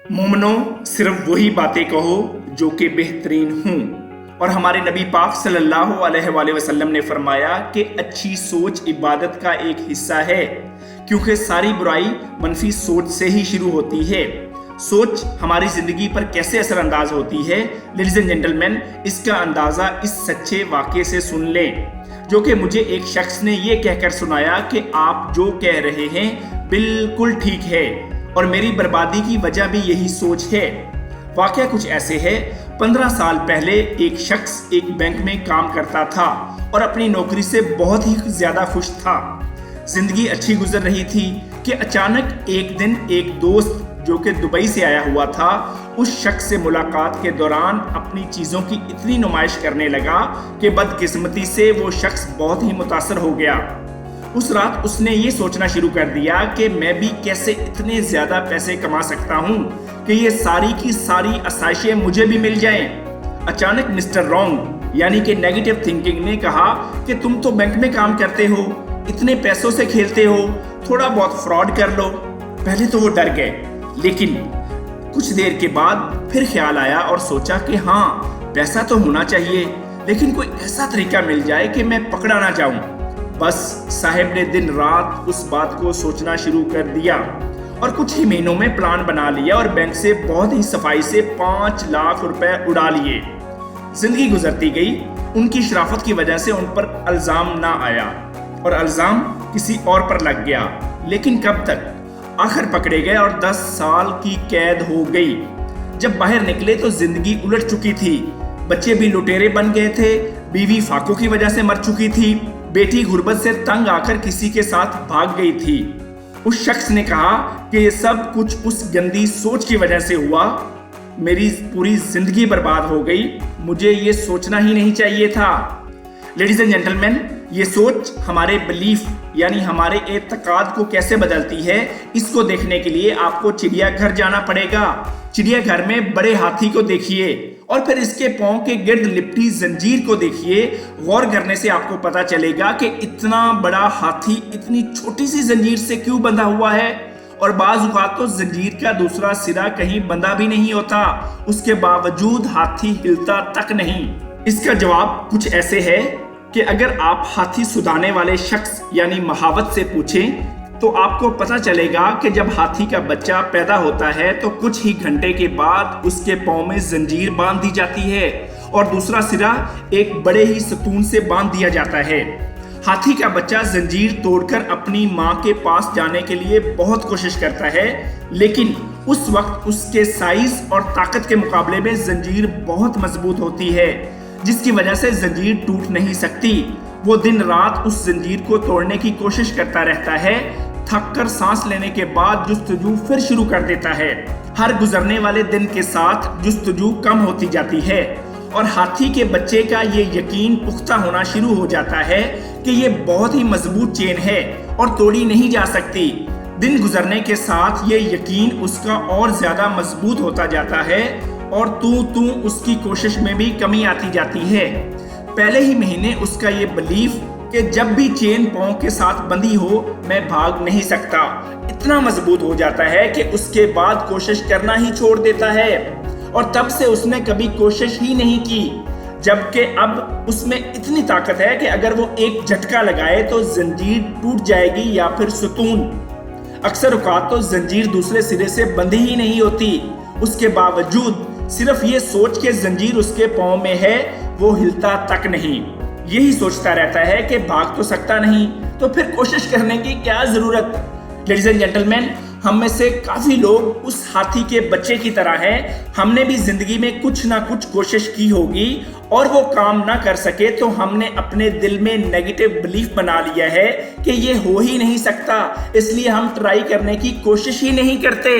मोमनो सिर्फ वही बातें कहो जो कि बेहतरीन हूँ। और हमारे नबी पाक सल्लल्लाहु अलैहि वसल्लम ने फरमाया कि अच्छी सोच इबादत का एक हिस्सा है, क्योंकि सारी बुराई मनफी सोच से ही शुरू होती है। सोच हमारी जिंदगी पर कैसे असरअंदाज होती है, लेडीज एंड जेंटलमैन, इसका अंदाजा इस सच्चे वाक़े से सुन लें, जो कि मुझे एक शख्स ने ये कहकर सुनाया कि आप जो कह रहे हैं बिल्कुल ठीक है और मेरी बर्बादी की वजह भी यही सोच है। वाक़या कुछ ऐसे है, 15 साल पहले एक शख्स एक बैंक में काम करता था और अपनी नौकरी से बहुत ही ज्यादा खुश था। जिंदगी अच्छी गुजर रही थी कि अचानक एक दिन एक दोस्त जो कि दुबई से आया हुआ था, उस शख्स से मुलाकात के दौरान अपनी चीज़ों की इतनी नुमाइश करने लगा कि बदकिस्मती से वो शख्स बहुत ही मुतासर हो गया। उस रात उसने ये सोचना शुरू कर दिया कि मैं भी कैसे इतने ज़्यादा पैसे कमा सकता हूँ कि ये सारी की सारी आसाइशें मुझे भी मिल जाएं। अचानक मिस्टर रॉन्ग यानी कि नेगेटिव थिंकिंग ने कहा कि तुम तो बैंक में काम करते हो, इतने पैसों से खेलते हो, थोड़ा बहुत फ्रॉड कर लो। पहले तो वो डर गए, लेकिन कुछ देर के बाद फिर ख्याल आया और सोचा कि हाँ, पैसा तो होना चाहिए, लेकिन कोई ऐसा तरीका मिल जाए कि मैं पकड़ा ना जाऊं। बस साहब ने दिन रात उस बात को सोचना शुरू कर दिया और कुछ ही महीनों में प्लान बना लिया और बैंक से बहुत ही सफाई से 5 लाख रुपए उड़ा लिए। जिंदगी गुजरती गई, उनकी शराफत की वजह से उन पर इल्जाम ना आया और इल्जाम किसी और पर लग गया, लेकिन कब तक? आखिर पकड़े गए और 10 साल की कैद हो गई। जब बाहर निकले तो जिंदगी उलट चुकी थी, बच्चे भी लुटेरे बन गए थे, बीवी फाकों की वजह से मर चुकी थी, बेटी गुर्बत से तंग आकर किसी के साथ भाग गई थी। उस शख्स ने कहा कि ये सब कुछ उस गंदी सोच की वजह से हुआ, मेरी पूरी जिंदगी बर्बाद हो गई, मुझे ये सोचना ही नहीं चाहिए था। लेडीज एंड जेंटलमैन, ये सोच हमारे बिलीफ यानी हमारे एतकाद को कैसे बदलती है, इसको देखने के लिए आपको चिड़ियाघर जाना पड़ेगा। चिड़ियाघर में बड़े हाथी को देखिए और फिर इसके पांव के गिर्द लिपटी जंजीर को देखिए। गौर करने से आपको पता चलेगा कि इतना बड़ा हाथी इतनी छोटी सी जंजीर से क्यों बंधा हुआ है, और बाज़ औक़ात तो जंजीर का दूसरा सिरा कहीं बंधा भी नहीं होता, उसके बावजूद हाथी हिलता तक नहीं। इसका जवाब कुछ ऐसे है कि अगर आप हाथी सुधाने वाले शख्स यानी महावत से पूछें तो आपको पता चलेगा कि जब हाथी का बच्चा पैदा होता है तो कुछ ही घंटे के बाद उसके पांव में जंजीर बांध दी जाती है और दूसरा सिरा एक बड़े ही सतून से बांध दिया जाता है। हाथी का बच्चा जंजीर तोड़कर अपनी माँ के पास जाने के लिए बहुत कोशिश करता है, लेकिन उस वक्त उसके साइज और ताकत के मुकाबले में जंजीर बहुत मजबूत होती है, जिसकी वजह से जंजीर टूट नहीं सकती। वो दिन रात उस जंजीर को तोड़ने की कोशिश करता रहता है। थक कर सांस लेने के बाद जुस्तजू फिर शुरू कर देता है। हर गुजरने वाले दिन के साथ जुस्तजू कम होती जाती है और हाथी के बच्चे का ये यकीन पुख्ता होना शुरू हो जाता है कि ये बहुत ही मजबूत चेन है और तोड़ी नहीं जा सकती। दिन गुजरने के साथ ये यकीन उसका और ज्यादा मजबूत होता जाता है और तू उसकी कोशिश में भी कमी आती जाती है। पहले ही महीने उसका ये बिलीफ कि जब भी चेन पांव के साथ बंधी हो मैं भाग नहीं सकता इतना मजबूत हो जाता है कि उसके बाद कोशिश करना ही छोड़ देता है, और तब से उसने कभी कोशिश ही नहीं की, जबकि अब उसमें इतनी ताकत है कि अगर वो एक झटका लगाए तो जंजीर टूट जाएगी या फिर सुतून। अक्सर औकात तो जंजीर दूसरे सिरे से बंधी ही नहीं होती, उसके बावजूद सिर्फ ये सोच के जंजीर उसके पांव में है, वो हिलता तक नहीं। यही सोचता रहता है कि भाग तो सकता नहीं, तो फिर कोशिश करने की क्या जरूरत। लेडीज एंड जेंटलमैन, हम में से काफी लोग उस हाथी के बच्चे की तरह हैं। हमने भी जिंदगी में कुछ ना कुछ कोशिश की होगी और वो काम ना कर सके तो हमने अपने दिल में नेगेटिव बिलीफ बना लिया है कि ये हो ही नहीं सकता, इसलिए हम ट्राई करने की कोशिश ही नहीं करते।